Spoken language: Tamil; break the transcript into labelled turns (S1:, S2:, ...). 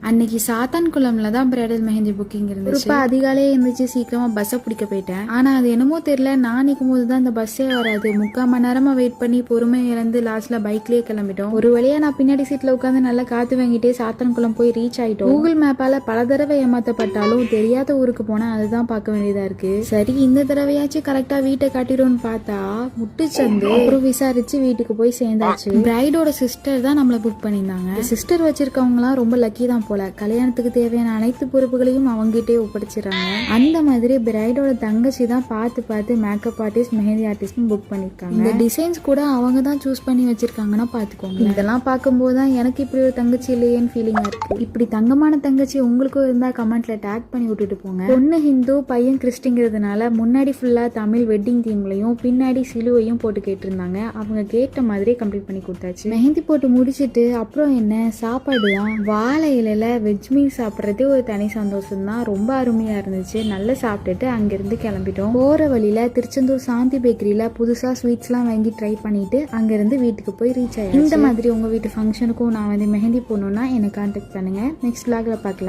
S1: அன்னைக்கு சாத்தான்குளம்ல தான் பிரைடல் மெஹந்தி புக்கிங் இருந்துச்சு. இப்போ அதிகாலையே இருந்துச்சு, சீக்கிரமா பஸ்ஸை பிடிக்க போயிட்டேன். ஆனா அது என்னமோ தெரியல, நான் நிற்கும் போதுதான் இந்த பஸ்ஸே வராது. 3/4 மணி நேரமா வெயிட் பண்ணி பொறுமை இழந்து லாஸ்ட்ல பைக்லயே கிளம்பிட்டோம். ஒரு வழியா நான் பின்னாடி சீட்ல உட்காந்து நல்லா காத்து வாங்கிட்டே சாத்தான்குளம் போய் ரீச் ஆயிட்டோம். கூகுள் மேப்பால பல தடவை ஏமாத்தப்பட்டாலும் தெரியாத ஊருக்கு போனா அதுதான் பார்க்க வேண்டியதா இருக்கு. சரி, இந்த தடவையாச்சும் கரெக்டா வீட்டை காட்டிடும்னு பார்த்தா முட்டுச்சந்து. அப்புறம் விசாரிச்சு வீட்டுக்கு போய் சேர்ந்தாச்சு. பிரைடோட சிஸ்டர் தான் நம்மள புக் பண்ணியிருந்தாங்க. சிஸ்டர் வச்சிருக்கவங்களாம் ரொம்ப லக்கி தான் போல. கல்யாணத்துக்கு தேவையான அனைத்து பொறுப்புகளையும் அவங்ககிட்டே ஒப்படைச்சிடறாங்க. அந்த மாதிரி பிரைடோட தங்கச்சி தான் பார்த்து makeup artist, mehndi artist book பண்ணிருக்காங்க. இந்த டிசைன்ஸ் கூட அவங்க தான் சூஸ் பண்ணி வச்சிருக்காங்கன்னா பாத்துக்கோங்க. இதெல்லாம் பார்க்கும்போது தான் எனக்கு இப்படி ஒரு தங்கச்சி இல்லையேன்னு ஃபீலிங்கா இருக்கு. இப்படி தங்கமான தங்கச்சி உங்களுக்கும் இருந்தா கமெண்ட்ல டேக் பண்ணி விட்டுட்டு போங்க. பொண்ணு ஹிந்து, பையன் கிறிஸ்டிங்கிறதுனால முன்னாடி ஃபுல்லா தமிழ் வெட்டிங் தீம்லையும் பின்னாடி சிலுவையும் போட்டு கேட்டிருந்தாங்க. அவங்க கேட்ட மாதிரி கம்ப்ளீட் பண்ணி கொடுத்தாச்சு. மெஹந்தி போட்டு முடிச்சிட்டு அப்புறம் என்ன சாப்பாடு தான். வாழை இலையில வெஜ் மீல் சாப்பிட்றதே ஒரு தனி சந்தோஷம் தான். ரொம்ப அருமையா இருந்துச்சு. நல்லா சாப்பிட்டுட்டு அங்கிருந்து கிளம்பிட்டோம். போற வழியில திருச்செந்தூர் சாந்தி பேக்கரியில புதுசா ஸ்வீட்ஸ்லாம் வாங்கி ட்ரை பண்ணிட்டு அங்கிருந்து வீட்டுக்கு போய் ரீச் ஆயிடுச்சு. இந்த மாதிரி உங்க வீட்டு ஃபங்க்ஷனுக்கும் நான் மெஹந்தி போடணும்னா என்னை கான்டாக்ட் பண்ணுங்க. நெக்ஸ்ட் vlogல பார்க்கலாம்.